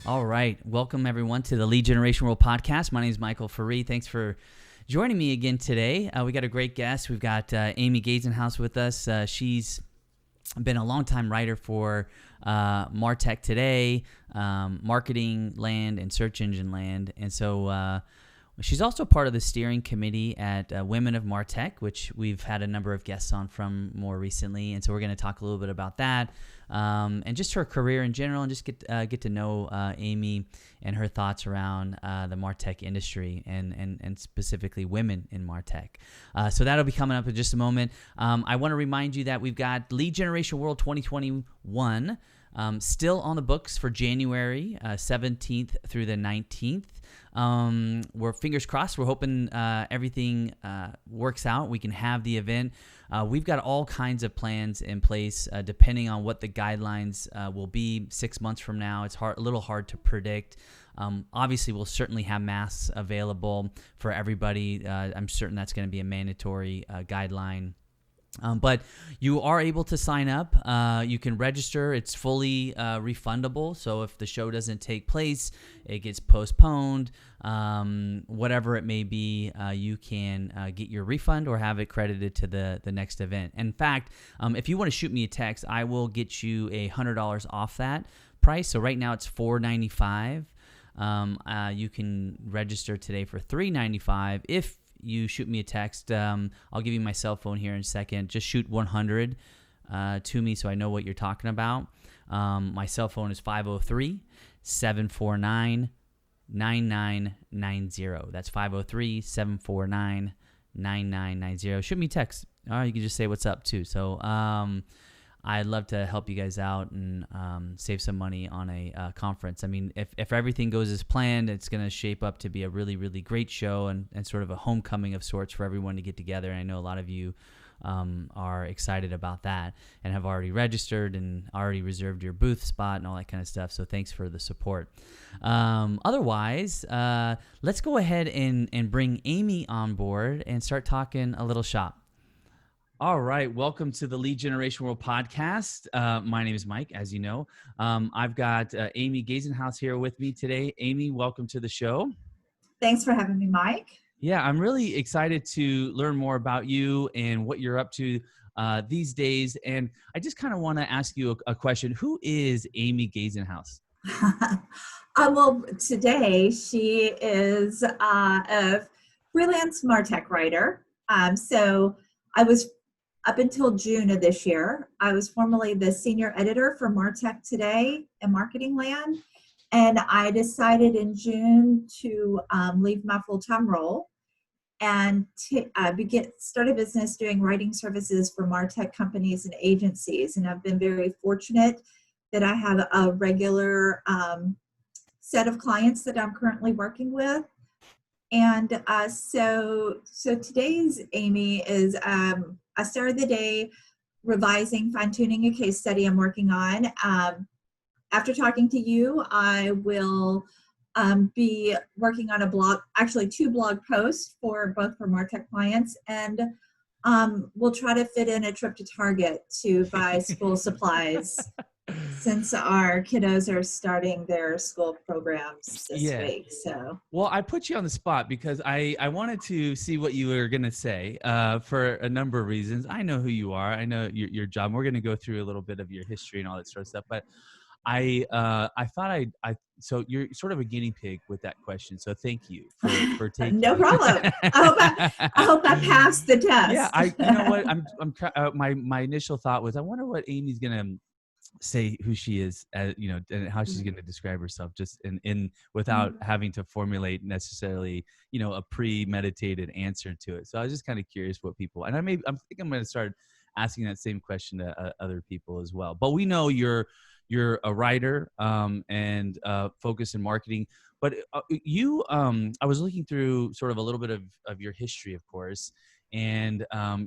All right. Welcome, everyone, to the Lead Generation World Podcast. My name is Michael Faree. Thanks for joining me again today. We got a great guest. We've got Amy Gesenhues with us. She's been a longtime writer for Martech Today, Marketing Land, and Search Engine Land. And so she's also part of the steering committee at Women of MarTech, which we've had a number of guests on from more recently. And so we're going to talk a little bit about that. And just her career in general, and just get to know Amy and her thoughts around the MarTech industry and specifically women in MarTech. So that'll be coming up in just a moment. I want to remind you that we've got Lead Generation World 2021 still on the books for January 17th through the 19th. We're fingers crossed. We're hoping everything works out. We can have the event. We've got all kinds of plans in place depending on what the guidelines will be 6 months from now. It's a little hard to predict. Obviously, we'll certainly have masks available for everybody. I'm certain that's going to be a mandatory guideline. But you are able to sign up. You can register. It's fully refundable. So if the show doesn't take place, it gets postponed, whatever it may be, you can get your refund or have it credited to the next event. In fact, if you want to shoot me a text, I will get you $100 off that price. So right now it's $495. You can register today for $395. If you shoot me a text, I'll give you my cell phone here in a second. Just shoot 100 to me so I know what you're talking about. My cell phone is 503-749-9990. That's 503-749-9990. Shoot me a text. You can just say what's up too. So I'd love to help you guys out and save some money on a conference. I mean, if everything goes as planned, it's going to shape up to be a really, really great show and sort of a homecoming of sorts for everyone to get together. And I know a lot of you are excited about that and have already registered and already reserved your booth spot and all that kind of stuff. So thanks for the support. Otherwise, let's go ahead and bring Amy on board and start talking a little shop. All right. Welcome to the Lead Generation World Podcast. My name is Mike, as you know. I've got Amy Gesenhues here with me today. Amy, welcome to the show. Thanks for having me, Mike. Yeah, I'm really excited to learn more about you and what you're up to these days. And I just kind of want to ask you a question. Who is Amy Gesenhues? Well, today she is a freelance MarTech writer. So I was up until June of this year, I was formerly the senior editor for Martech Today and Marketing Land. And I decided in June to leave my full-time role and start a business doing writing services for MarTech companies and agencies. And I've been very fortunate that I have a regular set of clients that I'm currently working with. And so today's Amy is, I started the day revising, fine-tuning a case study I'm working on. After talking to you, I will be working on actually 2 blog posts for MarTech clients, and we'll try to fit in a trip to Target to buy school supplies since our kiddos are starting their school programs this week. So, well, I put you on the spot because I wanted to see what you were going to say for a number of reasons. I know who you are. I know your job. We're going to go through a little bit of your history and all that sort of stuff. But I thought so you're sort of a guinea pig with that question. So thank you for taking no problem. I hope I passed the test. Yeah, you know what? My initial thought was, I wonder what Amy's going to say who she is, and how she's going to describe herself, just in without having to formulate necessarily, a premeditated answer to it. So I was just kind of curious what people, and I think I'm going to start asking that same question to other people as well. But we know you're a writer and focused in marketing. But I was looking through sort of a little bit of your history, of course. And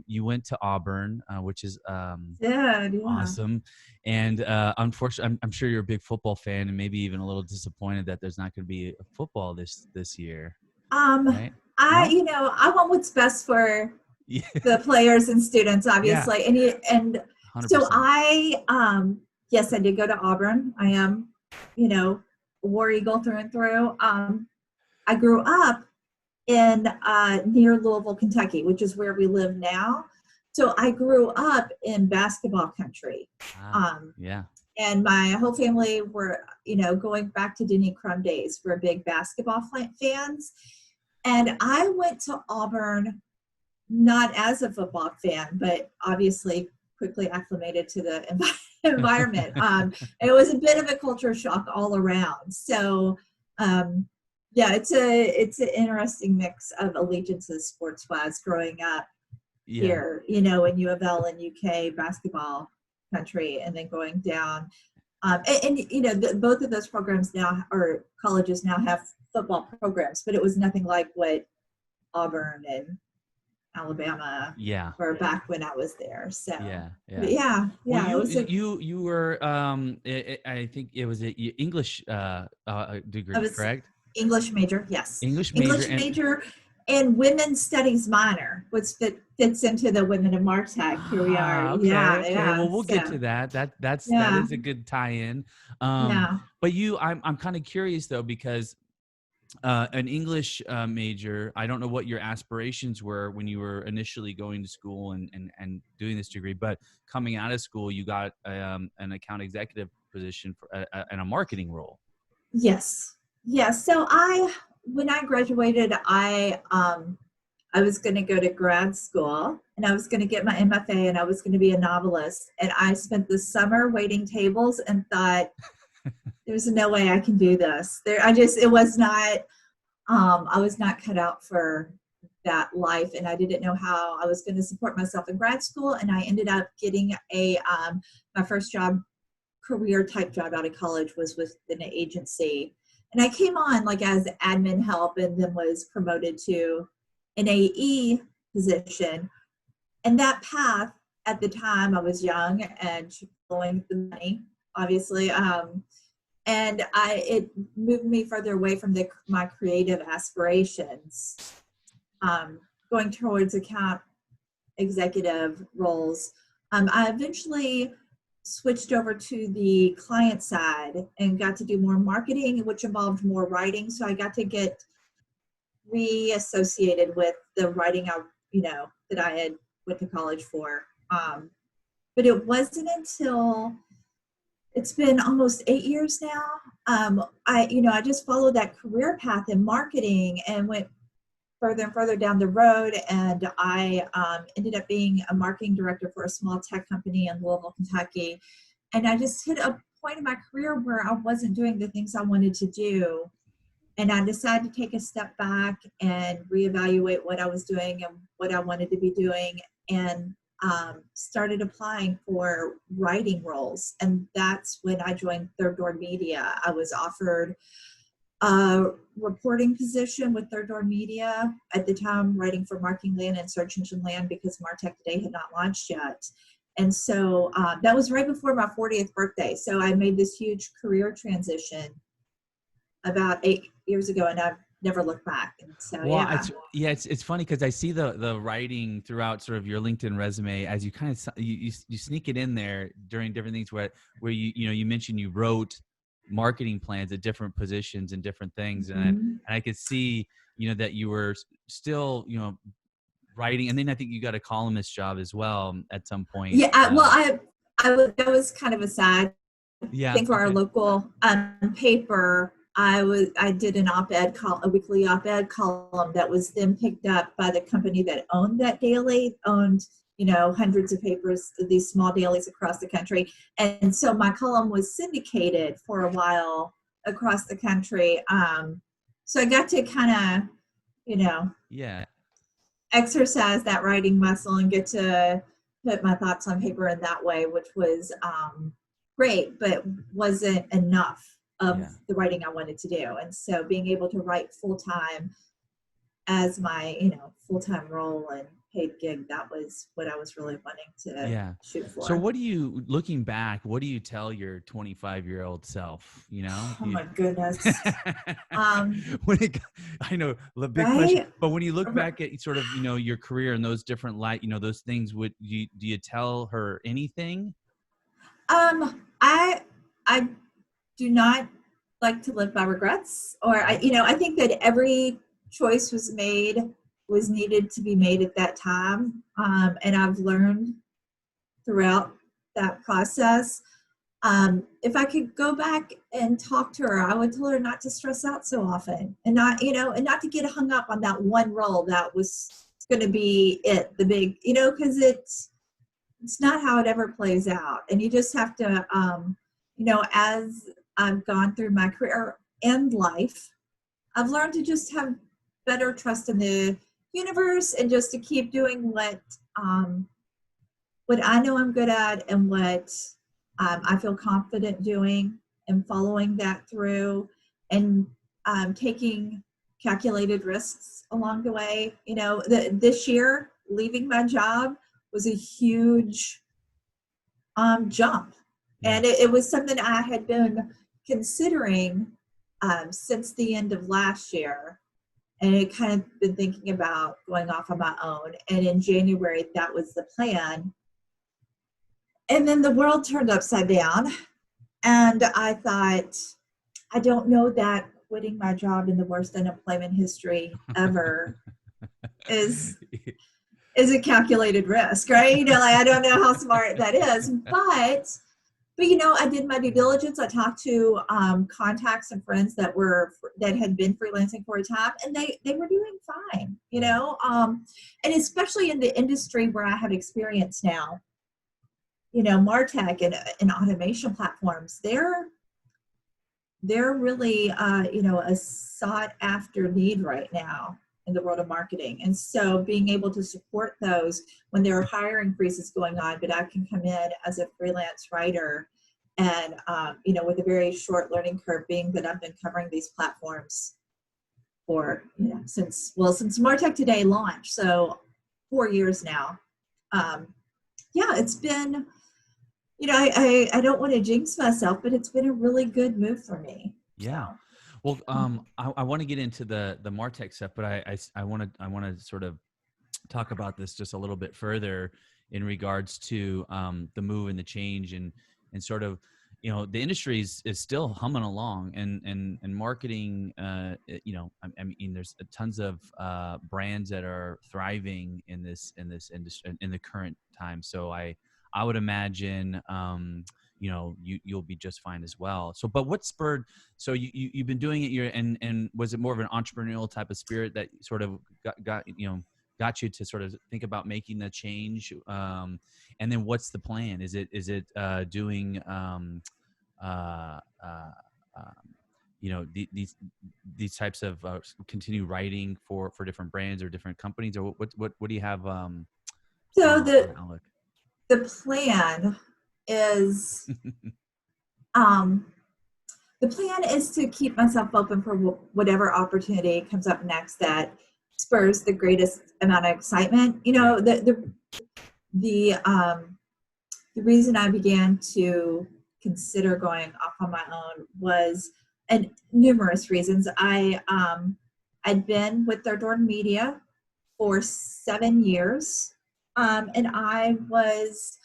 you went to Auburn, which is awesome. And unfortunately, I'm sure you're a big football fan, and maybe even a little disappointed that there's not going to be football this year. Right? I want what's best for the players and students, obviously. Yeah. And 100%. So yes, I did go to Auburn. I am, War Eagle through and through. I grew up in near Louisville, Kentucky, which is where we live now. So I grew up in basketball country. Yeah. And my whole family were, going back to Denny Crum days, we're big basketball fans. And I went to Auburn, not as a football fan, but obviously quickly acclimated to the environment. It was a bit of a culture shock all around. So, yeah, it's an interesting mix of allegiances sports-wise growing up here, in U of L and UK basketball country, and then going down. Both of those programs now, or colleges now, have football programs, but it was nothing like what Auburn and Alabama were back when I was there. So yeah. Well, you were I think it was an English degree, correct? English major, yes. English major and women's studies minor, which fits into the Women of MarTech. Here we are. Okay, yeah. okay. Well, we'll get to that. That is a good tie-in. But I'm kind of curious though, because an English major, I don't know what your aspirations were when you were initially going to school and doing this degree, but coming out of school, you got an account executive position and a marketing role. Yes. So when I graduated, I was going to go to grad school, and I was going to get my MFA, and I was going to be a novelist. And I spent the summer waiting tables and thought, there's no way I can do this. I was not cut out for that life, and I didn't know how I was going to support myself in grad school. And I ended up getting my first career type job out of college was with an agency. And I came on like as admin help, and then was promoted to an AE position. And that path, at the time, I was young and following the money, obviously. And it moved me further away from my creative aspirations, going towards account executive roles. I eventually switched over to the client side and got to do more marketing, which involved more writing. So I got to get reassociated with the writing that I had went to college for. But it wasn't until it's been almost 8 years now. I just followed that career path in marketing and went further and further down the road. And I ended up being a marketing director for a small tech company in Louisville, Kentucky. And I just hit a point in my career where I wasn't doing the things I wanted to do. And I decided to take a step back and reevaluate what I was doing and what I wanted to be doing, and started applying for writing roles. And that's when I joined Third Door Media. I was offered a reporting position with Third Door Media, at the time writing for Marketing Land and Search Engine Land, because Martech Today had not launched yet. And so that was right before my 40th birthday. So I made this huge career transition about 8 years ago, and I've never looked back. And so, it's funny because I see the writing throughout sort of your LinkedIn resume, as you kind of you sneak it in there during different things where you mentioned you wrote marketing plans at different positions and different things, and I could see that you were still writing, and then I think you got a columnist job as well at some point. That was kind of a side thing for our local paper. I did an op-ed a weekly op-ed column that was then picked up by the company that owned that daily, hundreds of papers, these small dailies across the country. And so my column was syndicated for a while across the country. So I got to kind of, exercise that writing muscle and get to put my thoughts on paper in that way, which was great, but wasn't enough of the writing I wanted to do. And so being able to write full-time as my, full-time role and paid gig, that was what I was really wanting to shoot for. So looking back, what do you tell your 25-year-old self, Oh my goodness. I know the big question, but when you look back at sort of, your career and those different those things, do you tell her anything? I do not like to live by regrets, or I think that every choice was needed to be made at that time, and I've learned throughout that process. If I could go back and talk to her, I would tell her not to stress out so often, and not to get hung up on that one role that was going to be the big, because it's not how it ever plays out. And you just have to, as I've gone through my career and life, I've learned to just have better trust in the universe, and just to keep doing what I know I'm good at, and what I feel confident doing, and following that through, and taking calculated risks along the way. This year, leaving my job was a huge jump. Yeah. And it was something I had been considering since the end of last year. And I kind of been thinking about going off on my own. And in January, that was the plan. And then the world turned upside down. And I thought, I don't know that quitting my job in the worst unemployment history ever is a calculated risk, right? I don't know how smart that is, but I did my due diligence. I talked to contacts and friends that had been freelancing for a time, and they were doing fine, and especially in the industry where I have experience now, MarTech and automation platforms, they're really, a sought after need right now in the world of marketing. And so being able to support those when there are hiring freezes going on, but I can come in as a freelance writer, and, with a very short learning curve, being that I've been covering these platforms for, since Martech Today launched. So 4 years now. It's been, I don't want to jinx myself, but it's been a really good move for me. Yeah. So. Well, I want to get into the MarTech stuff, but I want to sort of talk about this just a little bit further in regards to the move and the change, and sort of, the industry is still humming along, and marketing. I mean, there's tons of brands that are thriving in this industry in the current time. So I would imagine. You'll be just fine as well. So, but what spurred? So you've been doing it, and was it more of an entrepreneurial type of spirit that sort of got you to sort of think about making the change? And then what's the plan? Is it doing these types of continue writing for different brands or different companies, or what do you have? So the plan is to keep myself open for whatever opportunity comes up next that spurs the greatest amount of excitement. The reason I began to consider going off on my own was, and numerous reasons. I'd been with Third Order Media for 7 years, and I was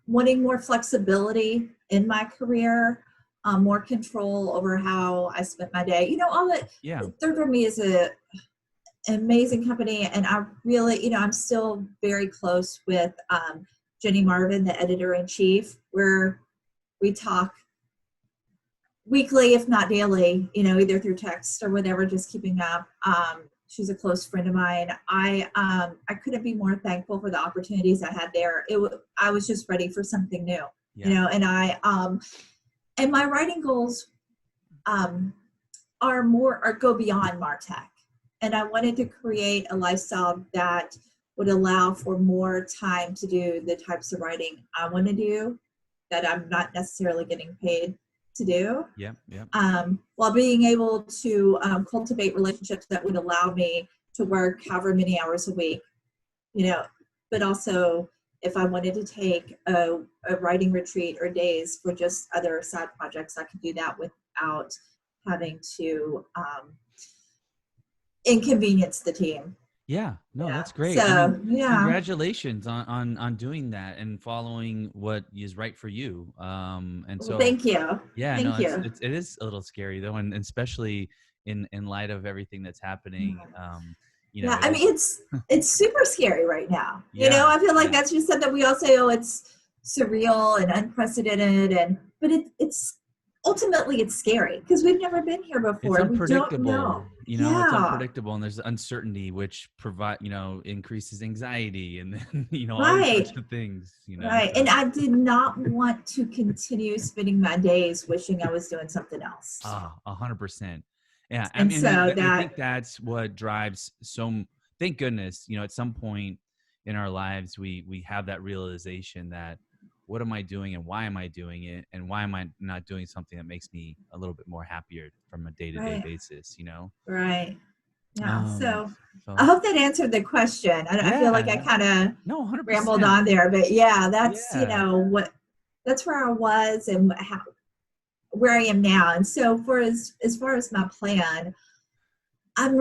wanting more flexibility in my career, more control over how I spent my day. All that. Yeah. Third Order Media is an amazing company, and I really, I'm still very close with Jenny Marvin, the editor-in-chief, where we talk weekly, if not daily, either through text or whatever, just keeping up. She's a close friend of mine. I couldn't be more thankful for the opportunities I had there. I was just ready for something new, and and my writing goals go beyond MarTech. And I wanted to create a lifestyle that would allow for more time to do the types of writing I want to do that I'm not necessarily getting paid to do. Yeah. While being able to cultivate relationships that would allow me to work however many hours a week, but also if I wanted to take a writing retreat or days for just other side projects, I could do that without having to inconvenience the team. Yeah, no, Yeah. that's great. I mean, So yeah. congratulations on doing that and following what is right for you. And Well, so, thank you. yeah, no, Thank you. it is a little scary though, and especially in light of everything that's happening. Yeah, It I is. mean it's super scary right now. Yeah, I feel like yeah. that's just something we all say, oh, it's surreal and unprecedented, but it's ultimately it's scary because we've never been here It's before. We don't unpredictable, know. it's Yeah, unpredictable, and there's uncertainty, which increases anxiety, and then, all these sorts right, of things, right. so. And I did not want to continue spending my days wishing I was doing something else. 100%. Yeah, I And mean, so I that, think that's what drives thank goodness, at some point in our lives, we have that realization that what am I doing and why am I doing it? And why am I not doing something that makes me a little bit more happier from a day-to-day right, basis? right. Yeah. Um, So I so hope that answered the question. I feel like I yeah, kind of no, rambled 100%. on there, but yeah, that's, Yeah, that's where I was and where I am now. And so as far as my plan, I'm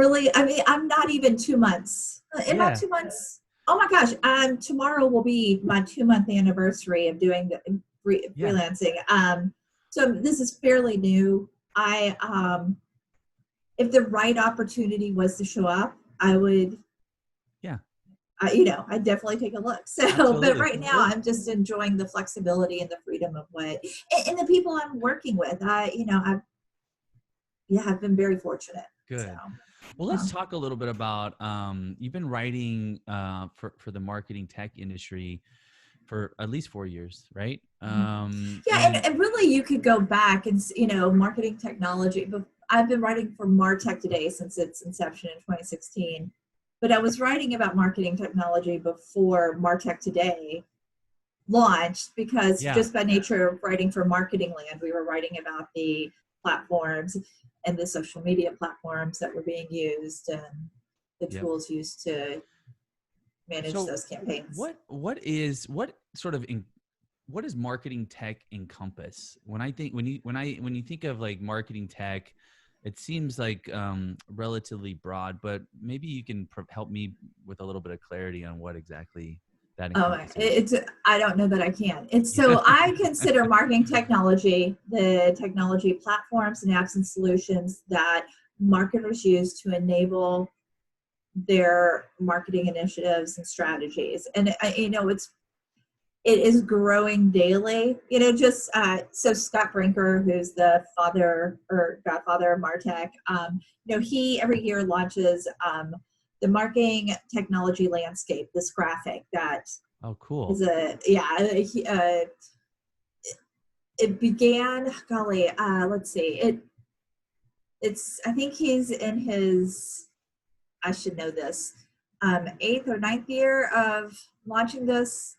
not even 2 months. In my yeah, 2 months, oh my gosh, tomorrow will be my 2 month anniversary of doing the yeah, freelancing. So this is fairly new. If the right opportunity was to show up, I would, yeah, I'd definitely take a look. So, but absolutely. right now Well, I'm just enjoying the flexibility and the freedom of and the people I'm working with. I've been very fortunate. So, good. Well, yeah. let's talk a little bit about you've been writing for the marketing tech industry for at least 4 years, right? Yeah, And and really you could go back and, marketing technology. But I've been writing for Martech Today since its inception in 2016. But I was writing about marketing technology before Martech Today launched because yeah, just by nature of writing for Marketing Land, we were writing about the platforms and the social media platforms that were being used and the yep. tools used to manage So those campaigns. what does marketing tech encompass? When you think of like marketing tech, it seems like relatively broad, but maybe you can help me with a little bit of clarity on what exactly that Oh, encompasses. I don't know that I can. It's Yeah. so I consider marketing technology the technology platforms and apps and solutions that marketers use to enable their marketing initiatives and strategies. And it is growing daily. Just so Scott Brinker, who's the father or godfather of MarTech, he every year launches the marketing technology landscape, this graphic that Oh, cool. is it began, golly, let's see, it's I think he's in his, I should know this, eighth or ninth year of launching this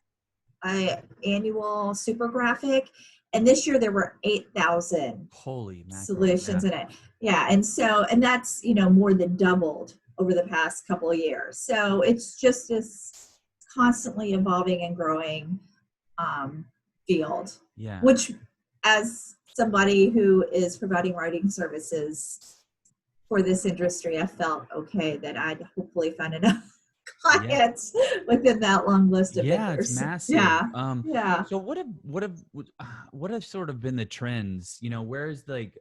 annual super graphic, and this year there were 8,000 Holy mackerel. Yeah. solutions in it. Yeah, and that's more than doubled over the past couple of years. So it's just this constantly evolving and growing field, Yeah. which, as somebody who is providing writing services for this industry, I felt okay that I'd hopefully find enough Yeah. clients within that long list of Yeah, it's vendors. massive. Yeah, yeah. So what have sort of been the trends? Where is like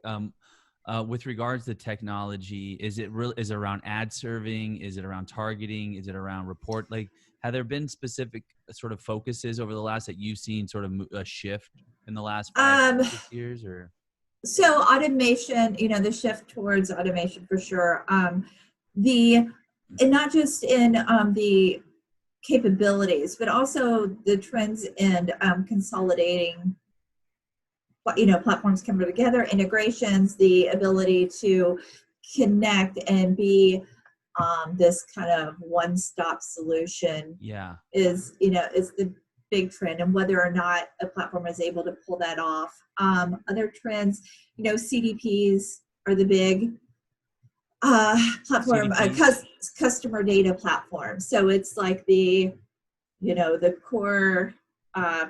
with regards to technology, is it around ad serving? Is it around targeting? Is it around report? Like, have there been specific sort of focuses over the last that you've seen sort of a shift in the last 5 Um, 6 years or? so automation, the shift towards automation for sure. The and not just in the capabilities, but also the trends in consolidating, platforms coming together, integrations, the ability to connect and be this kind of one-stop solution Yeah. is the big trend, and whether or not a platform is able to pull that off. Other trends, CDPs are the big platform, CDPs. customer data platform. So it's like the core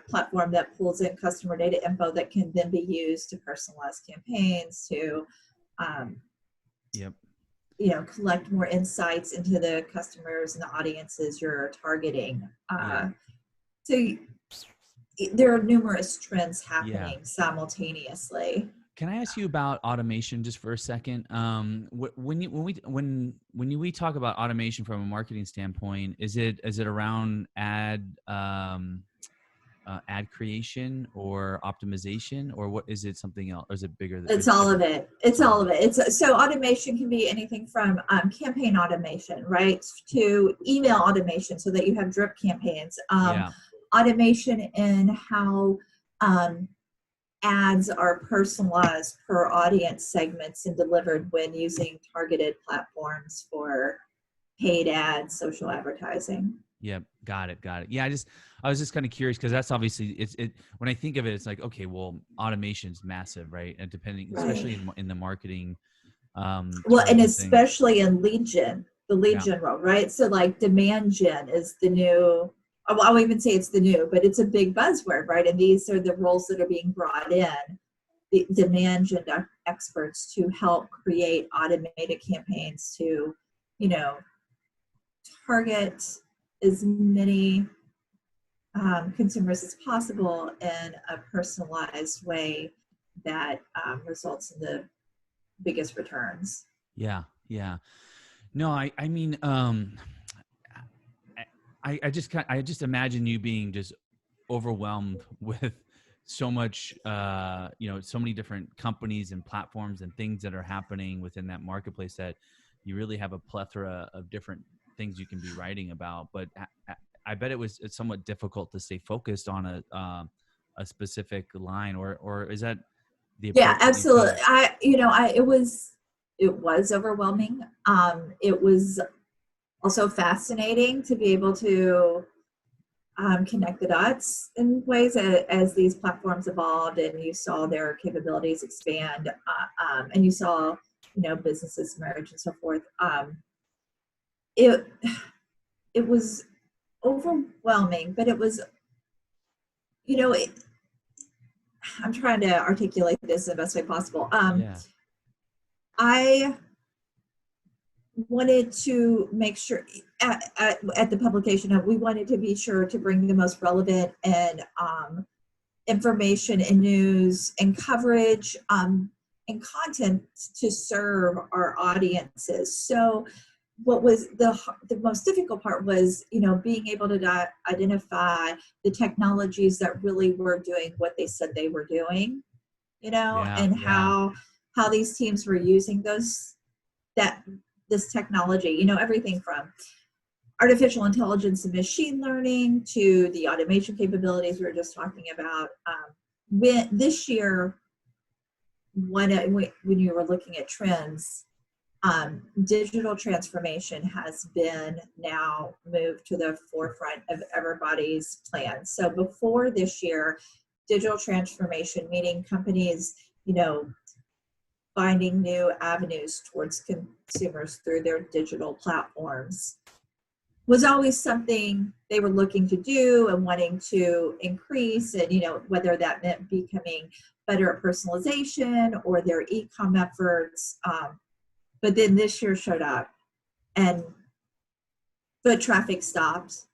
platform that pulls in customer data info that can then be used to personalize campaigns, to um, Yep. collect more insights into the customers and the audiences you're targeting. So there are numerous trends happening simultaneously. Can I ask you about automation just for a second? When we talk about automation from a marketing standpoint, is it around ad creation or optimization, or what is it? Something else, or is it bigger? It's all of it. It's all of it. It's so automation can be anything from campaign automation, right, to email automation, so that you have drip campaigns. Automation in how ads are personalized per audience segments and delivered when using targeted platforms for paid ads, social advertising. Yep. Got it. Yeah. I was just kind of curious because that's obviously when I think of it, it's like, okay, well, automation's massive, right? And especially in the marketing. And especially in lead gen, the lead gen role, right? So like demand gen is the new, I'll even say it's the new, but it's a big buzzword, right? And these are the roles that are being brought in, the demand gen experts to help create automated campaigns to, target as many consumers as possible in a personalized way that results in the biggest returns. Yeah. No, I mean, I just imagine you being just overwhelmed with so much, so many different companies and platforms and things that are happening within that marketplace that you really have a plethora of different things you can be writing about. But I bet it's somewhat difficult to stay focused on a specific line, or is that the approach? Yeah, absolutely. It was overwhelming. It was also fascinating to be able to connect the dots in ways as these platforms evolved and you saw their capabilities expand, and you saw businesses merge and so forth. It was overwhelming, but it was, I'm trying to articulate this in the best way possible. I wanted to make sure at the publication, we wanted to be sure to bring the most relevant and information and news and coverage and content to serve our audiences. So what was the most difficult part was, being able to identify the technologies that really were doing what they said they were doing, how these teams were using this technology, everything from artificial intelligence and machine learning to the automation capabilities we were just talking about. This year, when you were looking at trends, digital transformation has been now moved to the forefront of everybody's plans. So before this year, digital transformation, meaning companies, finding new avenues towards consumers through their digital platforms, was always something they were looking to do and wanting to increase, and whether that meant becoming better at personalization or their e-com efforts. But then this year showed up and foot traffic stopped,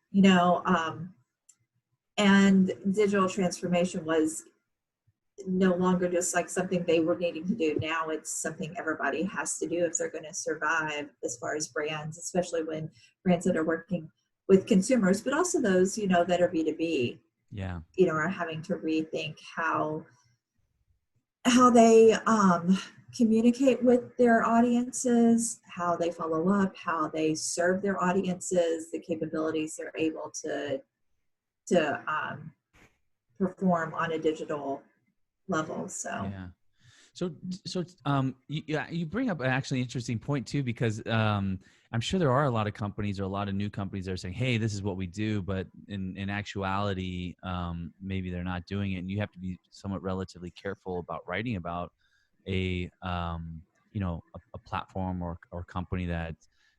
and digital transformation was no longer just like something they were needing to do. Now it's something everybody has to do if they're going to survive, as far as brands, especially when brands that are working with consumers, but also those, that are B2B, are having to rethink how they communicate with their audiences, how they follow up, how they serve their audiences, the capabilities they're able to perform on a digital level. You bring up an actually interesting point too, because I'm sure there are a lot of companies or a lot of new companies that are saying, hey, this is what we do, but in actuality, maybe they're not doing it, and you have to be somewhat relatively careful about writing about a platform or company that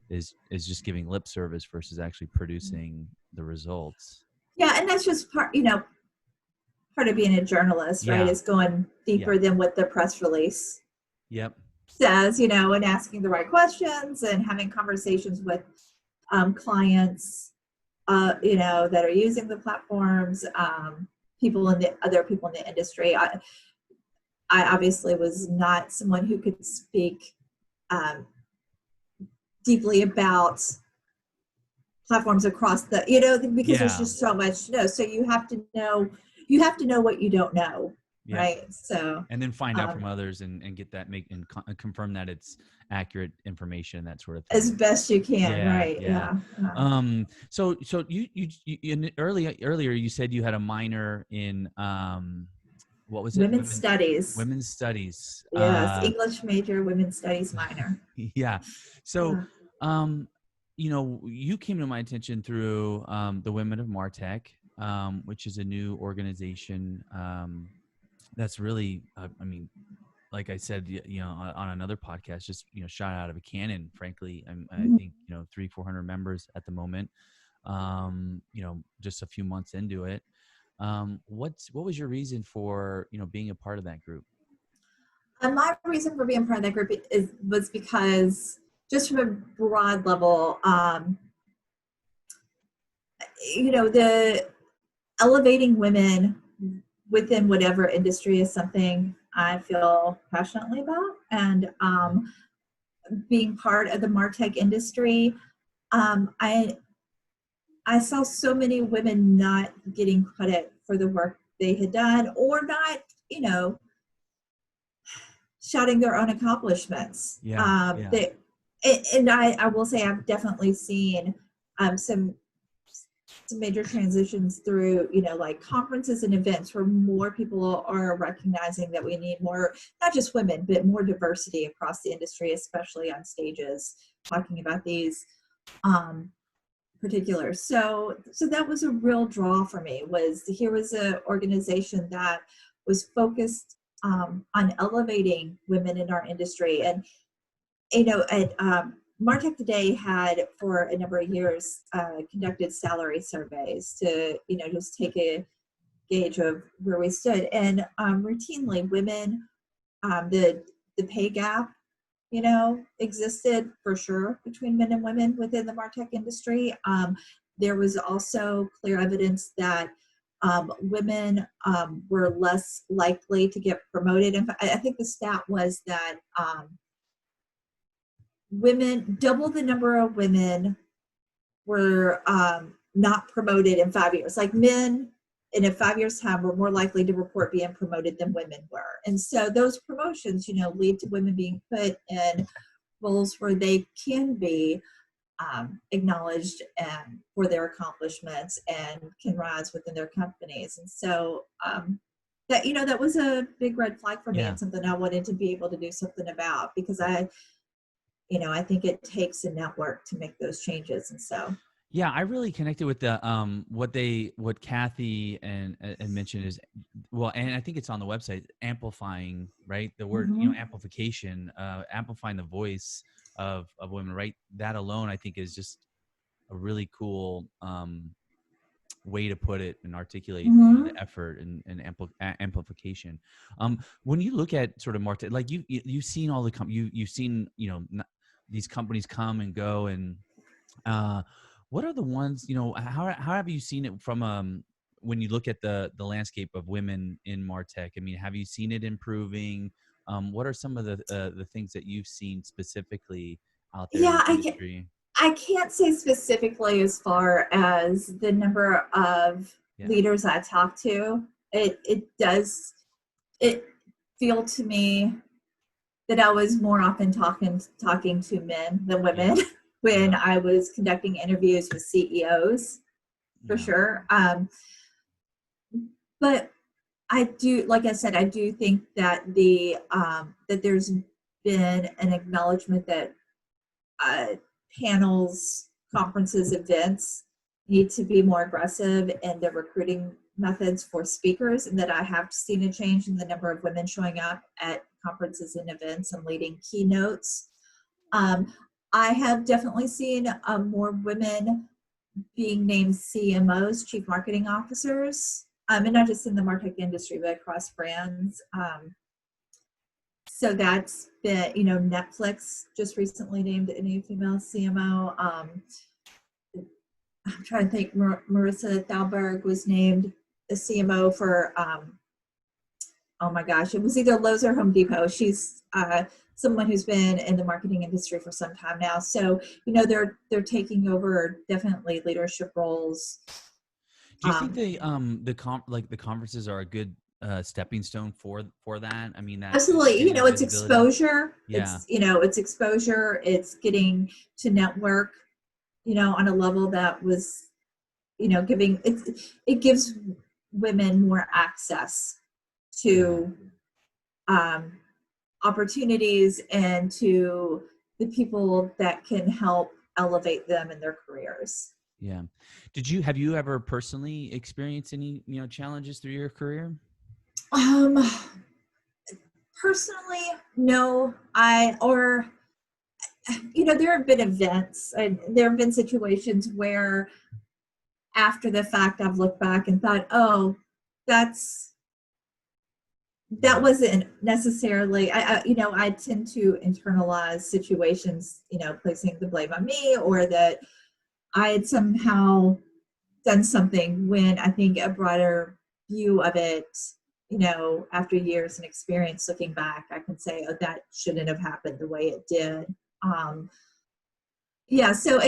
is just giving lip service versus actually producing the results. Yeah, and that's just part of being a journalist, right? Is going deeper than what the press release says, and asking the right questions and having conversations with clients, that are using the platforms, other people in the industry. I obviously was not someone who could speak deeply about platforms across because there's just so much to know. So you have to know what you don't know, right? So and then find out from others and get that and confirm that it's accurate information, that sort of thing, as best you can, right? Yeah. So you earlier you said you had a minor in what was it? Women's studies. Women's studies. Yes, English major, women's studies minor. Yeah. So, you came to my attention through the Women of MarTech, which is a new organization that's really, like I said, on another podcast, just, shot out of a cannon, frankly. I think, 300-400 members at the moment, just a few months into it. What was your reason for, being a part of that group? And my reason for being part of that group was because, just from a broad level, the elevating women within whatever industry is something I feel passionately about. And being part of the MarTech industry, I saw so many women not getting credit for the work they had done, or not, shouting their own accomplishments. And I will say I've definitely seen some major transitions through, like conferences and events where more people are recognizing that we need more, not just women, but more diversity across the industry, especially on stages, talking about these particulars. So that was a real draw for me. Here was an organization that was focused on elevating women in our industry. And, at Martech Today had, for a number of years, conducted salary surveys to, just take a gauge of where we stood. And routinely, women, the pay gap, existed for sure between men and women within the MarTech industry. There was also clear evidence that women were less likely to get promoted. In fact, I think the stat was that double the number of women were not promoted in 5 years. Like, men in a 5 years time were more likely to report being promoted than women were. And so those promotions, lead to women being put in roles where they can be acknowledged for their accomplishments and can rise within their companies. And so that was a big red flag for me, and something I wanted to be able to do something about, because I think it takes a network to make those changes. And so I really connected with the what Kathy and mentioned is, and I think it's on the website, amplifying, right? The word, amplification, amplifying the voice of women, right? That alone, I think, is just a really cool way to put it and articulate the effort and amplification. When you look at sort of MarTech, like you've seen all the you've seen these companies come and go, and what are the ones, how have you seen it from when you look at the landscape of women in MarTech? I mean, have you seen it improving? What are some of the things that you've seen specifically out there in the industry? I can't say specifically as far as the number of leaders I talk to. It does feel to me that I was more often talking to men than women when I was conducting interviews with CEOs, for sure. But I do, like I said, I do think that that there's been an acknowledgement that panels, conferences, events need to be more aggressive in their recruiting methods for speakers, and that I have seen a change in the number of women showing up at conferences and events and leading keynotes. I have definitely seen more women being named CMOs, Chief Marketing Officers, and not just in the MarTech industry, but across brands. So that's been, Netflix just recently named a new female CMO. I'm trying to think, Marissa Thalberg was named the CMO for, oh my gosh, it was either Lowe's or Home Depot. She's someone who's been in the marketing industry for some time now. So, they're taking over definitely leadership roles. Do you think the conferences are a good stepping stone for that? I mean, that Absolutely. getting that It's visibility? exposure. Yeah. It's exposure. It's getting to network, on a level that was, giving it gives women more access to opportunities and to the people that can help elevate them in their careers. Yeah. Have you ever personally experienced any, challenges through your career? Personally, no. There have been events and there have been situations where after the fact I've looked back and thought, oh, that wasn't necessarily, I tend to internalize situations, placing the blame on me, or that I had somehow done something, when I think a broader view of it, after years and experience looking back, I can say, oh, that shouldn't have happened the way it did. So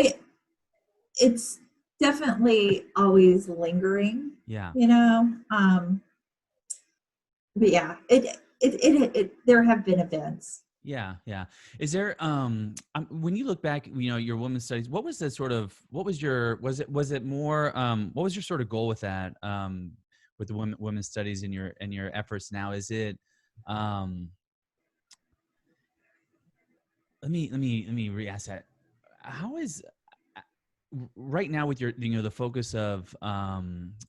it's definitely always lingering. Yeah. But yeah, there have been events. Yeah. Yeah. Is there, when you look back, your women's studies, what was was it more, what was your sort of goal with that, with the women's studies and your efforts now? Is it, let me re-ask that. How is, right now with your, the focus of,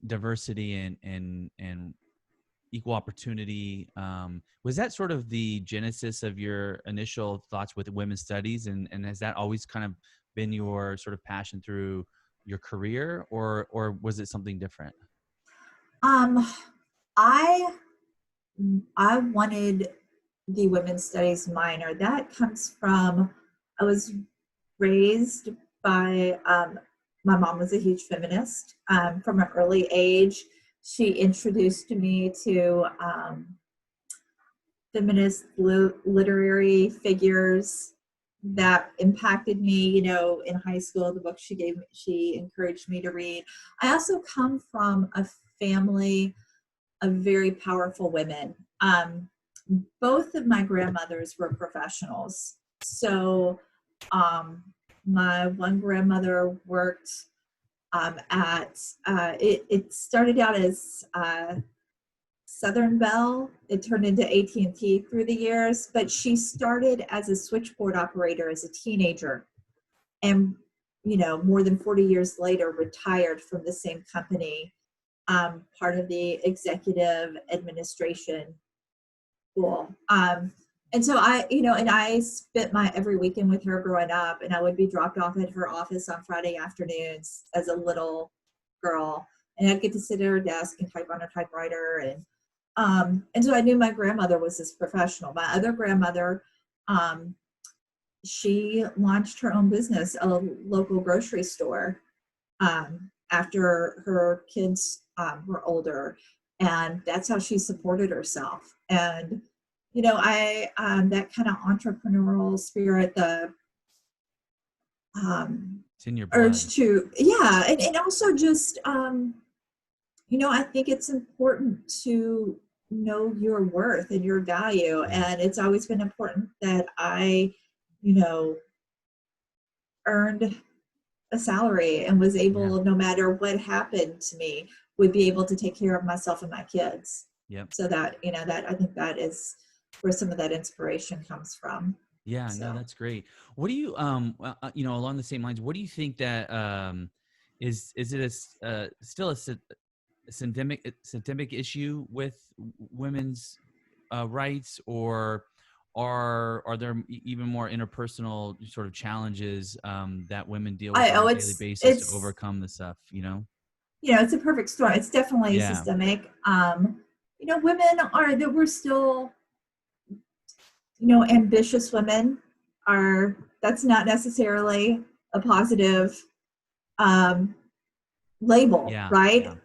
diversity and equal opportunity, was that sort of the genesis of your initial thoughts with women's studies, and has that always kind of been your sort of passion through your career, or was it something different? I wanted the women's studies minor. That comes from, I was raised by, my mom was a huge feminist. From an early age, she introduced me to feminist literary figures that impacted me, in high school. The books she encouraged me to read. I also come from a family of very powerful women. Both of my grandmothers were professionals. So my one grandmother worked it started out as Southern Bell. It turned into AT&T through the years, but she started as a switchboard operator as a teenager, and more than 40 years later retired from the same company, part of the executive administration school. And so I spent my every weekend with her growing up, and I would be dropped off at her office on Friday afternoons as a little girl, and I'd get to sit at her desk and type on her typewriter. And so I knew my grandmother was this professional. My other grandmother, she launched her own business, a local grocery store, after her kids were older, and that's how she supported herself. And I that kind of entrepreneurial spirit, the It's in your blood. urge to, and also just I think it's important to know your worth and your value, and it's always been important that I earned a salary and was able, no matter what happened to me, would be able to take care of myself and my kids. Yep. So that that I think that is where some of that inspiration comes from. Yeah, So. no, that's great. What do you, along the same lines, what do you think that, is it still a systemic issue with women's rights, or are there even more interpersonal sort of challenges that women deal with on a daily basis to overcome the stuff? It's a perfect storm. It's definitely systemic. Women are that we're still, ambitious women that's not necessarily a positive label, Yeah. right? Yeah.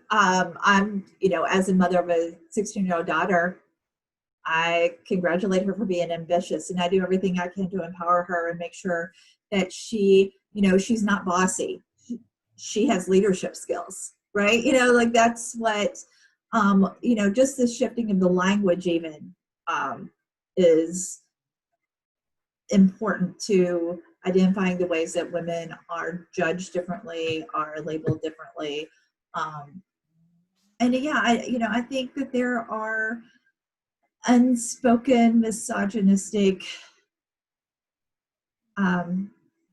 I'm, as a mother of a 16-year-old daughter, I congratulate her for being ambitious, and I do everything I can to empower her and make sure that she, she's not bossy. She has leadership skills, right? That's what, just the shifting of the language even is important to identifying the ways that women are judged differently, are labeled differently. And yeah, I think that there are unspoken misogynistic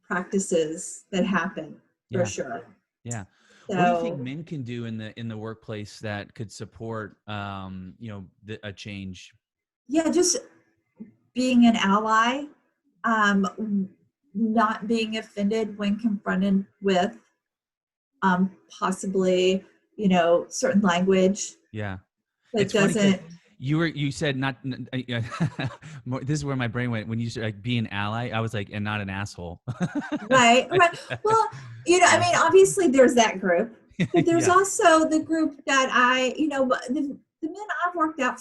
practices that happen for sure. Yeah. So, What do you think men can do in the workplace that could support, a change? Yeah, just being an ally, not being offended when confronted with possibly, certain language Yeah. that It's funny because doesn't. you said not. This is where my brain went when you said like be an ally. I was like, and not an asshole. Right. Well, I mean, obviously there's that group, but there's Yeah. also the group that the men I've worked with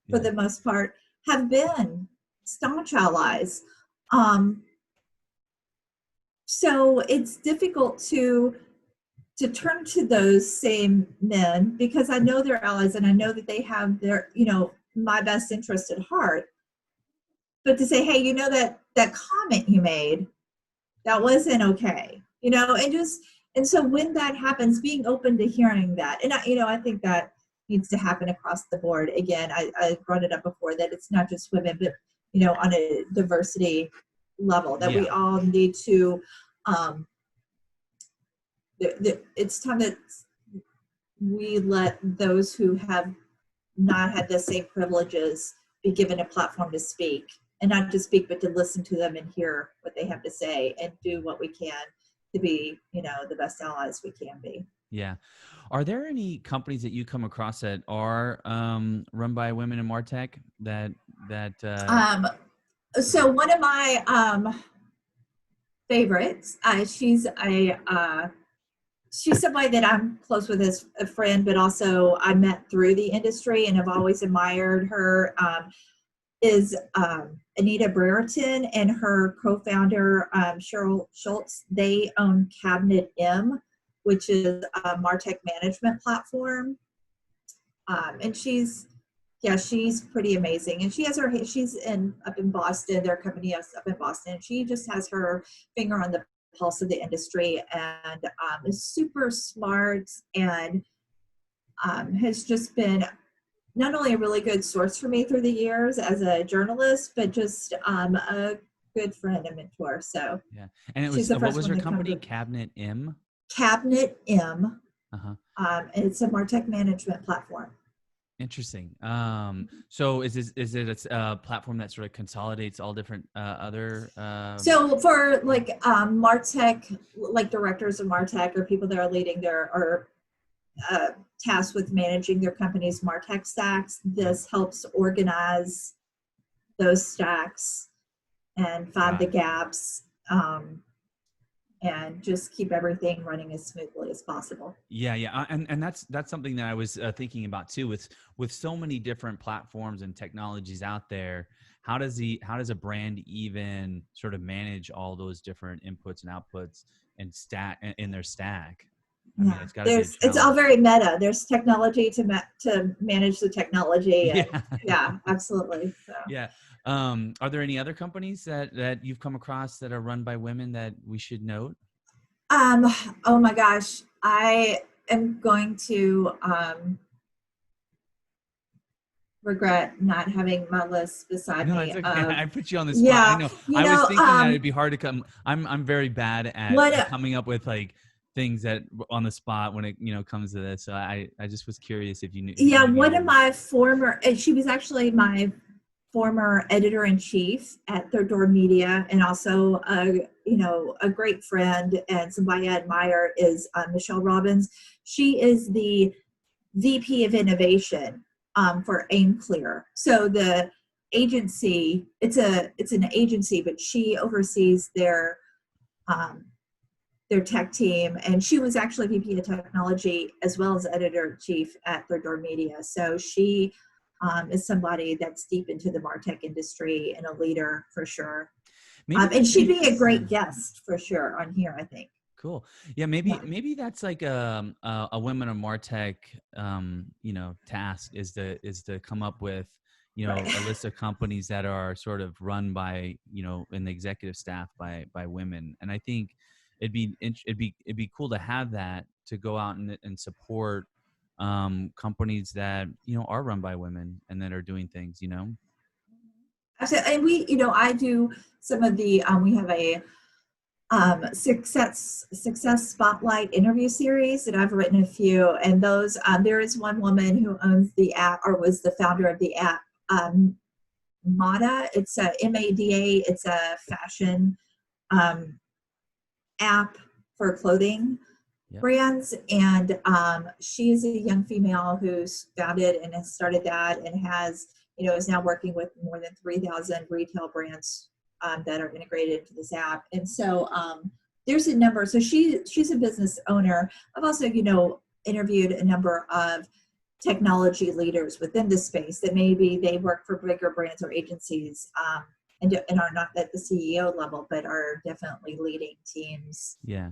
for the most part have been staunch allies. So it's difficult to turn to those same men because I know they're allies and I know that they have their, my best interest at heart. But to say, hey, that comment you made, that wasn't okay, and so when that happens, being open to hearing that, and I think that needs to happen across the board. Again, I brought it up before that it's not just women, but on a diversity level that we all need to. It's time that we let those who have not had the same privileges be given a platform to speak, and not just speak, but to listen to them and hear what they have to say and do what we can to be, the best allies we can be. Yeah. Are there any companies that you come across that are run by women in MarTech So one of my favorites, she's somebody that I'm close with as a friend, but also I met through the industry and have always admired her, is Anita Brereton and her co-founder, Cheryl Schultz. They own CabinetM, which is a MarTech management platform. And she's pretty amazing. And she's up in Boston, their company is up in Boston. And she just has her finger on the pulse of the industry and is super smart and has just been not only a really good source for me through the years as a journalist, but just a good friend and mentor. So yeah. And it was what was her company? CabinetM? CabinetM. Uh-huh. It's a MarTech management platform. Interesting. So is it a platform that sort of consolidates all different other? So for like MarTech, like directors of MarTech or people that are leading or tasked with managing their company's MarTech stacks, this helps organize those stacks and find the gaps, and just keep everything running as smoothly as possible. Yeah. And that's something that I was thinking about too. With so many different platforms and technologies out there, how does a brand even sort of manage all those different inputs and outputs and in their stack? I mean, it's got to be a challenge. It's all very meta. There's technology to manage the technology. And, yeah, absolutely. So. Yeah. Are there any other companies that you've come across that are run by women that we should note? Oh my gosh, I am going to regret not having my list beside me. It's okay. I put you on the spot. Yeah, I know. I was thinking that it'd be hard to come. I'm very bad at coming up with like things that on the spot when it comes to this. So I just was curious if you knew. Yeah, one of my she was actually my former editor-in-chief at Third Door Media, and also a great friend and somebody I admire is Michelle Robbins. She is the VP of Innovation for AimClear. So the agency. It's an agency, but she oversees their tech team, and she was actually VP of technology as well as editor-in-chief at Third Door Media. So she is somebody that's deep into the MarTech industry and a leader for sure. And she'd be a great guest for sure on here, I think. Cool. Yeah, maybe that's like a Women of MarTech task is to come up with a list of companies that are sort of run by in the executive staff by women. And I think it'd be cool to have that, to go out and support companies that are run by women and that are doing things. And I do some of the we have a success spotlight interview series that I've written a few, and those there is one woman who owns the app, or was the founder of the app, Mada. It's a MADA. It's a fashion app for clothing brands, and she's a young female who's founded and has started that, and has is now working with more than 3,000 retail brands that are integrated into this app. And so there's a number. So she's a business owner. I've also interviewed a number of technology leaders within the space that maybe they work for bigger brands or agencies, and are not at the CEO level, but are definitely leading teams. Yeah.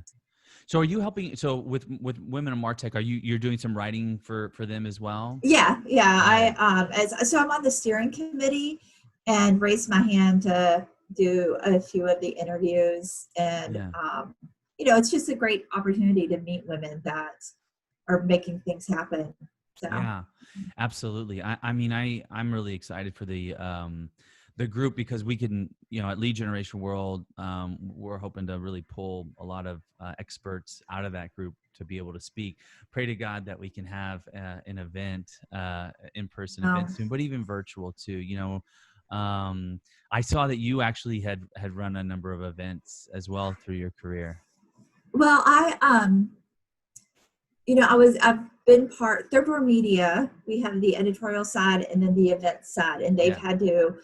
So are you helping? So with Women of MarTech, you're doing some writing for them as well? Yeah. So I'm on the steering committee and raised my hand to do a few of the interviews, and it's just a great opportunity to meet women that are making things happen. So. Yeah, absolutely. I'm really excited for the group, because we can, at Lead Generation World, we're hoping to really pull a lot of experts out of that group to be able to speak. Pray to God that we can have an event, in-person event soon, but even virtual too. I saw that you actually had run a number of events as well through your career. Well, I've been part Third Door Media. We have the editorial side and then the event side, and they've had to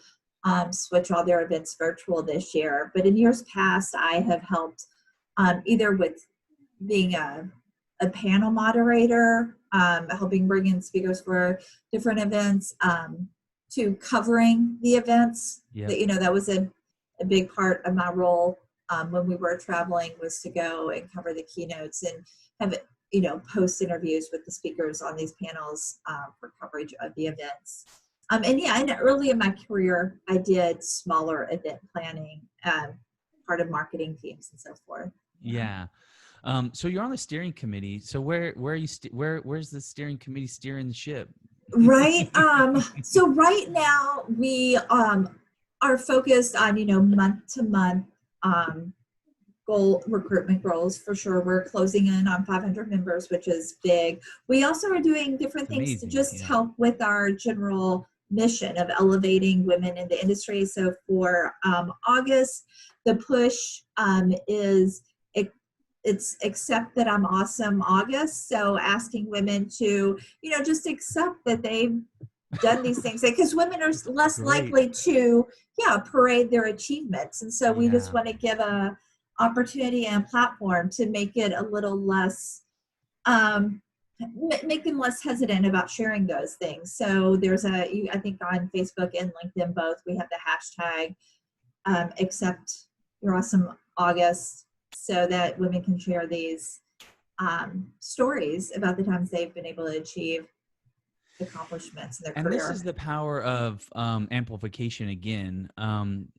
switch all their events virtual this year. But in years past, I have helped either with being a panel moderator, helping bring in speakers for different events, to covering the events. That was a big part of my role when we were traveling, was to go and cover the keynotes and have post interviews with the speakers on these panels for coverage of the events. And early in my career, I did smaller event planning, part of marketing teams and so forth. Yeah. So you're on the steering committee. So where are you? Where's the steering committee steering the ship? Right. So right now we are focused on month to month recruitment goals for sure. We're closing in on 500 members, which is big. We also are doing different things to just help with our general mission of elevating women in the industry. So for August, the push is it's Accept That I'm Awesome August. So asking women to, just accept that they've done these things, because women are less likely to, parade their achievements. And so we just want to give a opportunity and platform to make it a little less, make them less hesitant about sharing those things. So there's I think on Facebook and LinkedIn both, we have the hashtag Accept Your Awesome August, so that women can share these stories about the times they've been able to achieve accomplishments in their career. And this is the power of amplification again,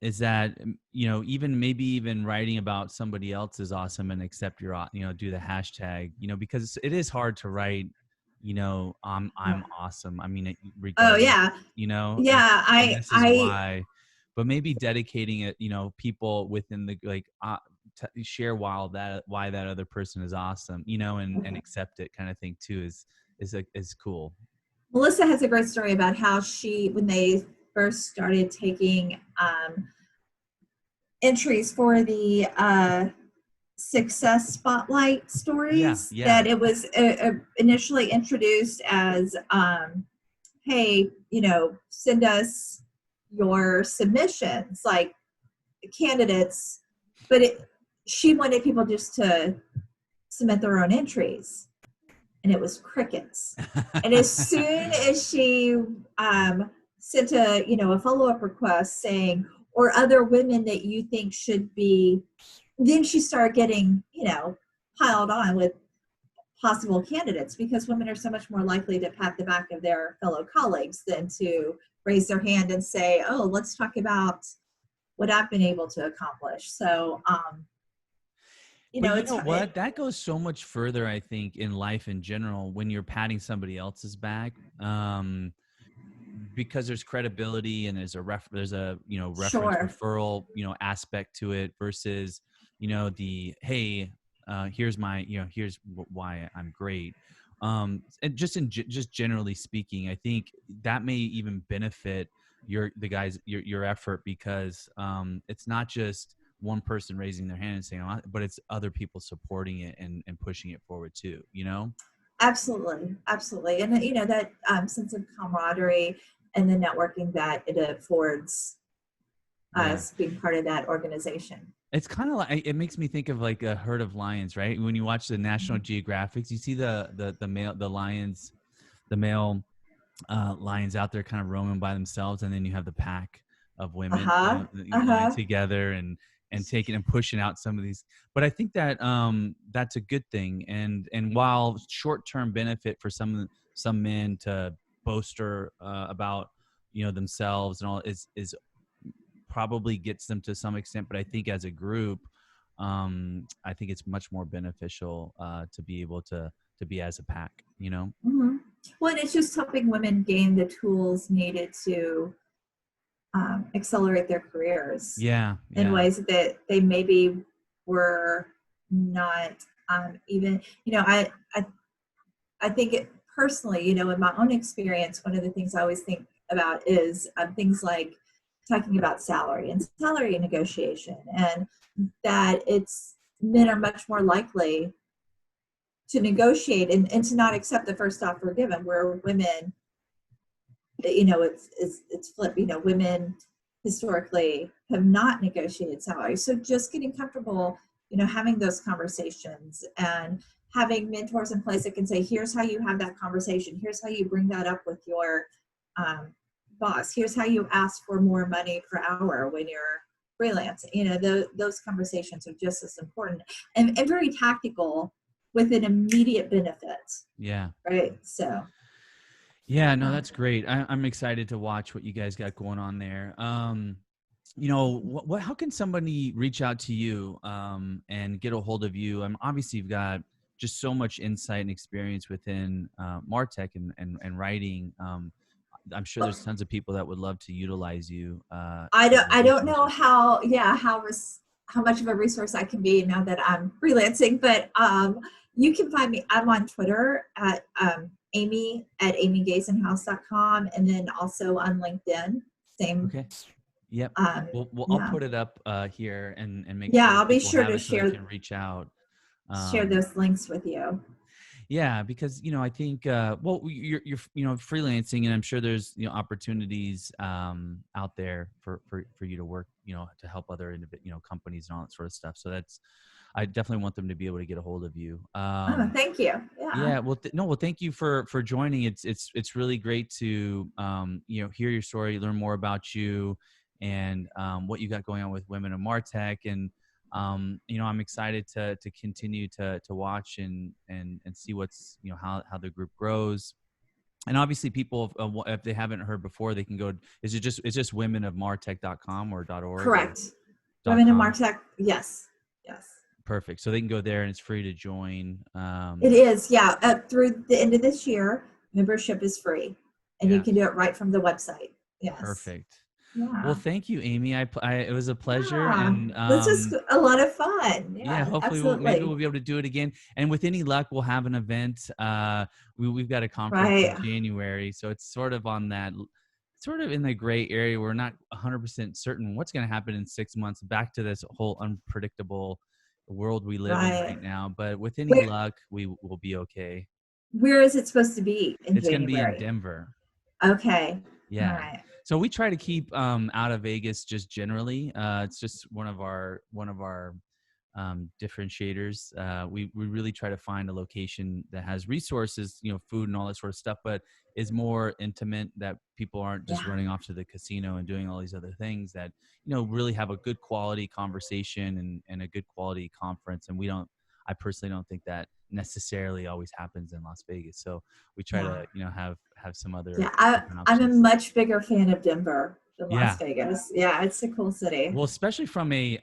is that, even writing about somebody else is awesome and accept your, do the hashtag, because it is hard to write, I'm awesome. I mean, regardless, why. But maybe dedicating it, people within the share why that other person is awesome, and accept it, kind of thing too, is cool. Melissa has a great story about how when they first started taking entries for the success spotlight stories, that it was initially introduced as, hey, send us your submissions, like candidates, but she wanted people just to submit their own entries, and it was crickets. And as soon as she sent a follow-up request saying, or other women that you think should be, then she started getting, piled on with possible candidates, because women are so much more likely to pat the back of their fellow colleagues than to raise their hand and say, oh, let's talk about what I've been able to accomplish. So, But you know what? That goes so much further, I think, in life in general when you're patting somebody else's back, because there's credibility and there's a reference Sure. referral, aspect to it versus, the, hey, here's my, here's why I'm great. And just generally speaking, I think that may even benefit your effort, because it's not just one person raising their hand and saying, oh, but it's other people supporting it and pushing it forward too, Absolutely. And that sense of camaraderie and the networking that it affords us being part of that organization. It's kind of like, it makes me think of like a herd of lions, right? When you watch the National Geographics, you see the male lions out there kind of roaming by themselves, and then you have the pack of women lying together and taking and pushing out some of these. But I think that that's a good thing, and while short-term benefit for some men to boaster about themselves and all is probably gets them to some extent, but I think as a group, I think it's much more beneficial to be able to be as a pack, Mm-hmm. Well, and it's just helping women gain the tools needed to accelerate their careers in ways that they maybe were not even, I think it personally, in my own experience, one of the things I always think about is things like talking about salary and salary negotiation, and that men are much more likely to negotiate and to not accept the first offer given, where women, it's flipped. Women historically have not negotiated salary. So just getting comfortable, having those conversations and having mentors in place that can say, here's how you have that conversation. Here's how you bring that up with your boss. Here's how you ask for more money per hour when you're freelance. Those conversations are just as important and very tactical with an immediate benefit. Yeah. Right. So. Yeah, no, that's great. I'm excited to watch what you guys got going on there. How can somebody reach out to you and get a hold of you? Obviously you've got just so much insight and experience within MarTech and writing. I'm sure there's tons of people that would love to utilize you. I don't know how much of a resource I can be now that I'm freelancing, but you can find me. I'm on Twitter at Amy at amygesenhues.com, and then also on LinkedIn. Same. Okay. Yep. I'll put it up here and make sure. Yeah, I'll be sure to share. So they can reach out. Share those links with you. Yeah, because I think you're freelancing, and I'm sure there's opportunities out there for you to work, to help other companies and all that sort of stuff. So I definitely want them to be able to get a hold of you. Thank you. Yeah. Well, thank you for joining. It's really great to hear your story, learn more about you, and what you got going on with Women of MarTech, and I'm excited to continue to watch and see what's how the group grows. And obviously people, if they haven't heard before, they can go, it's just womenofmartech.com or .org? Correct. Women of MarTech. Yes. Perfect. So they can go there and it's free to join. It is. Yeah. Through the end of this year, membership is free, and you can do it right from the website. Yes. Perfect. Yeah. Well, thank you, Amy. It was a pleasure, and this is a lot of fun. Yeah, hopefully maybe we'll be able to do it again. And with any luck, we'll have an event. We've got a conference in January, so it's sort of in the gray area. We're not 100% certain what's going to happen in 6 months. Back to this whole unpredictable world we live in right now. But with any luck, we will be okay. Where is it supposed to be in January? It's going to be in Denver. Okay. All Yeah. right. So we try to keep out of Vegas just generally. It's just one of our differentiators. We really try to find a location that has resources, food and all that sort of stuff, but is more intimate, that people aren't just Yeah. running off to the casino and doing all these other things, that, really have a good quality conversation and a good quality conference. And I personally don't think that necessarily always happens in Las Vegas. So we try Yeah. to, have some Yeah. other different I'm a options. much bigger fan of Denver than Las Yeah. Vegas. Yeah, it's a cool city. Well, especially from a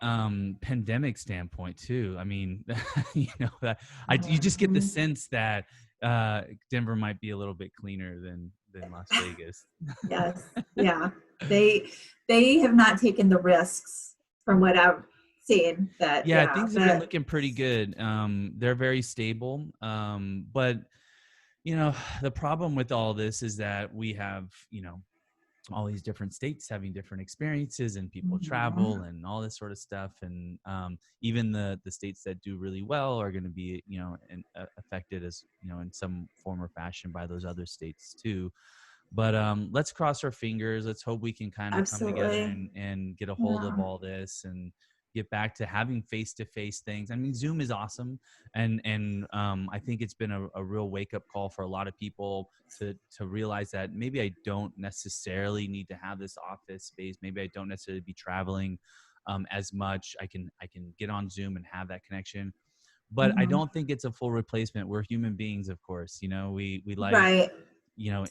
pandemic standpoint too. I mean, that you just get the Mhm. sense that Denver might be a little bit cleaner than Las Vegas. Yes. Yeah. They have not taken the risks from what I've seen that, Yeah, yeah, things have been but looking pretty good. They're very stable. But the problem with all this is that we have, all these different states having different experiences, and people travel mhm. and all this sort of stuff. And even the states that do really well are going to be, affected as, in some form or fashion by those other states too. But let's cross our fingers. Let's hope we can kind of come together Absolutely. and get a hold of Yeah. all this and get back to having face-to-face things. I mean, Zoom is awesome, and I think it's been a real wake-up call for a lot of people to realize that maybe I don't necessarily need to have this office space. Maybe I don't necessarily be traveling as much. I can get on Zoom and have that connection. But I Mhm. don't think it's a full replacement. We're human beings, of course. We like Right.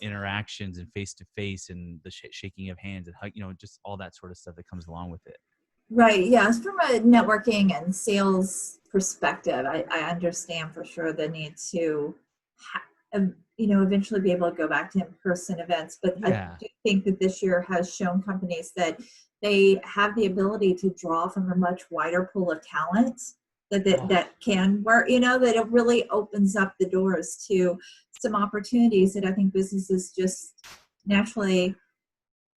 interactions and face to face and the shaking of hands and hug, just all that sort of stuff that comes along with it. Right. Yes. From a networking and sales perspective, I understand for sure the need to, eventually be able to go back to in-person events. But I Yeah. do think that this year has shown companies that they have the ability to draw from a much wider pool of talent Oh, that can work, that it really opens up the doors to some opportunities that I think businesses just naturally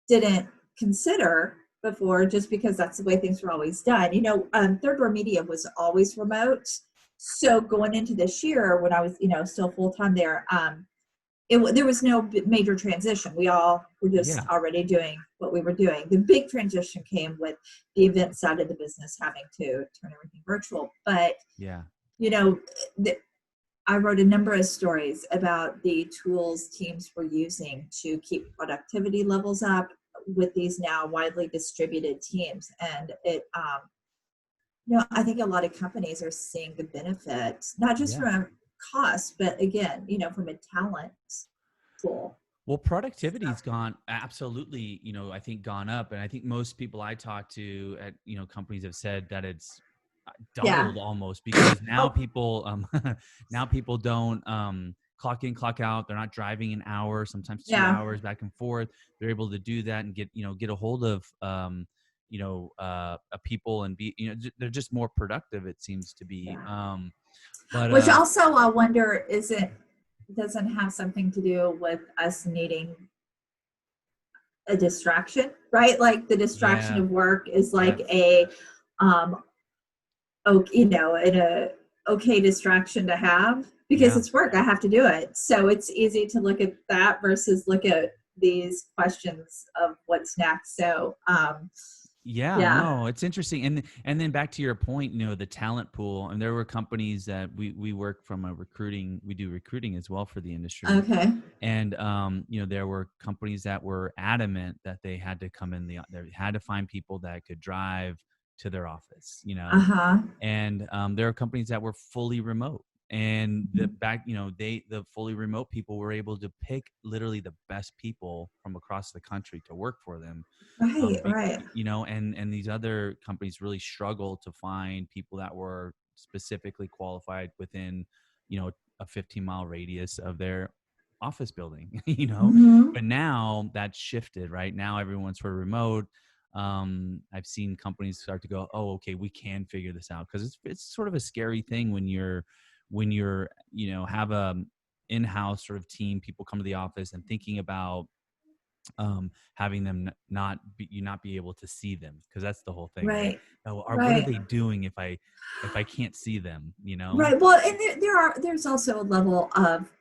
didn't consider before, just because that's the way things were always done. Third Door Media was always remote. So going into this year, when I was, still full time there, there was no major transition. We all were just yeah. already doing what we were doing. The big transition came with the event side of the business having to turn everything virtual. But, Yeah. you know, I wrote a number of stories about the tools teams were using to keep productivity levels up with these now widely distributed teams. And I think a lot of companies are seeing the benefit, not just Yeah. from cost, but again, from a talent pool. Well, So, productivity's gone absolutely, I think gone up. And I think most people I talk to at, companies have said that it's yeah. doubled almost, because now Oh, people, now people don't clock in, clock out. They're not driving an hour, sometimes two yeah. hours back and forth. They're able to do that and get a hold of, people and be, they're just more productive, it seems to be. Yeah. But Which also I wonder, doesn't have something to do with us needing a distraction, right? Like the distraction yeah, of work is yeah, like a um an okay distraction to have because yeah. it's work. I have to do it. So it's easy to look at that versus look at these questions of what's next. So Yeah, yeah. no, it's interesting. And then back to your point, the talent pool, and there were companies that we work from we do recruiting as well for the industry. Okay. And there were companies that were adamant that they had to come in they had to find people that could drive to their office, Uh-huh. and there are companies that were fully remote. And the fully remote people were able to pick literally the best people from across the country to work for them. Right, right. And these other companies really struggle to find people that were specifically qualified within, a 15-mile radius of their office building. Mm-hmm. But now that's shifted. Right now everyone's sort of remote. I've seen companies start to go, oh, okay, we can figure this out, because it's sort of a scary thing when you're have a in-house sort of team, people come to the office and thinking about having them not be able to see them, because that's the whole thing, right? Right. Oh, or what are Right. they doing if I can't see them? Right. Well, and there's also a level of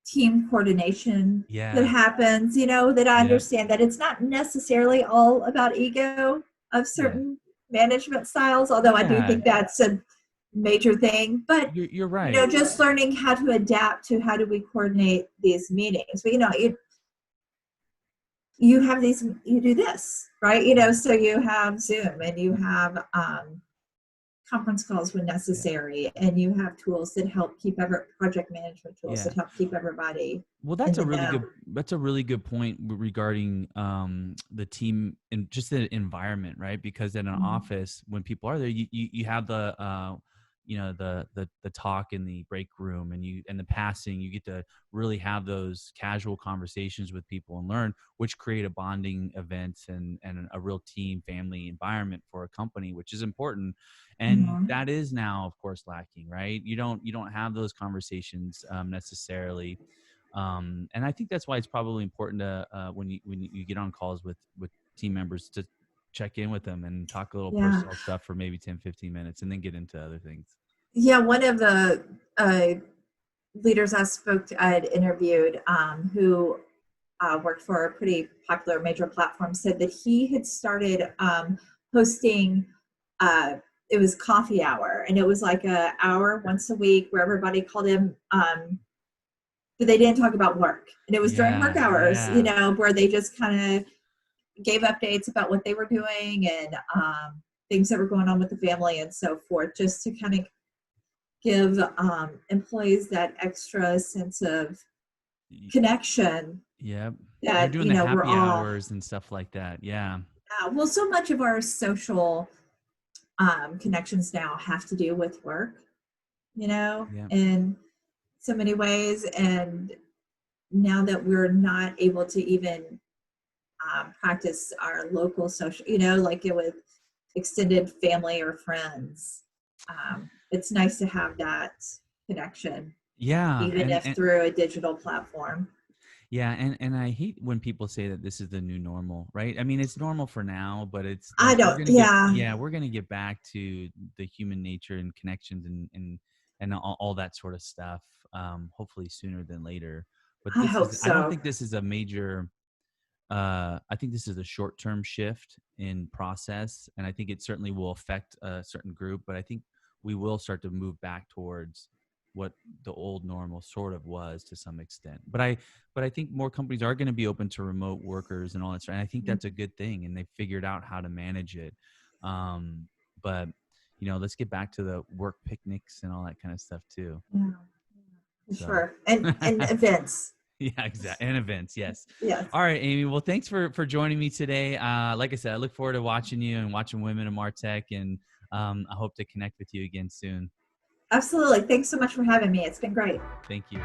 team coordination that Yeah. happens, that I Yep. understand that it's not necessarily all about ego of Yeah. certain management styles, although I do Yeah. think that's a major thing. But, You're right. just learning how to adapt to how do we coordinate these meetings. But, you have these, you do this, right? So you have Zoom and you have conference calls when Yeah. necessary, and you have tools that help keep project management tools Yeah. that help keep everybody Well, in that's a the really know. good point regarding the team and just the environment, right? Because in an Mhm. office, when people are there, you have the the talk in the break room, and the passing. You get to really have those casual conversations with people and learn, which create a bonding events and a real team family environment for a company, which is important. And Mhm. that is now, of course, lacking, right? You don't have those conversations necessarily. And I think that's why it's probably important to when you get on calls with team members to check in with them and talk a little Yeah. personal stuff for maybe 10-15 minutes and then get into other things. Yeah. One of the leaders I had interviewed, who worked for a pretty popular major platform, said that he had started hosting. Uh, it was coffee hour, and it was like an hour once a week where everybody called him. But they didn't talk about work, and it was during work Yeah, hours, yeah, where they just kind of gave updates about what they were doing and things that were going on with the family and so forth, just to kind of give employees that extra sense of connection yeah. They're that doing the we're happy all. hours and stuff like that. Yeah, Well, so much of our social connections now have to do with work, yeah, in so many ways. And now that we're not able to even practice our local social, like it with extended family or friends, it's nice to have that connection, yeah. even if through a digital platform. Yeah, and I hate when people say that this is the new normal, right? I mean, it's normal for now, but it's I like don't, yeah, we're gonna get back to the human nature and connections and all that sort of stuff. Hopefully sooner than later. But I hope I don't so. think this is a major. I think this is a short-term shift in process, and I think it certainly will affect a certain group. But I think we will start to move back towards what the old normal sort of was to some extent. But I think more companies are going to be open to remote workers and all that stuff. And I think that's a good thing, and they figured out how to manage it. But let's get back to the work picnics and all that kind of stuff too. Yeah, for So. sure. And events. Yeah, exactly. And events, yes. Yes, All right, Amy. Well, thanks for joining me today. Like I said, I look forward to watching you and watching Women of MarTech, and I hope to connect with you again soon. absolutely. Thanks so much for having me. It's been great. Thank you.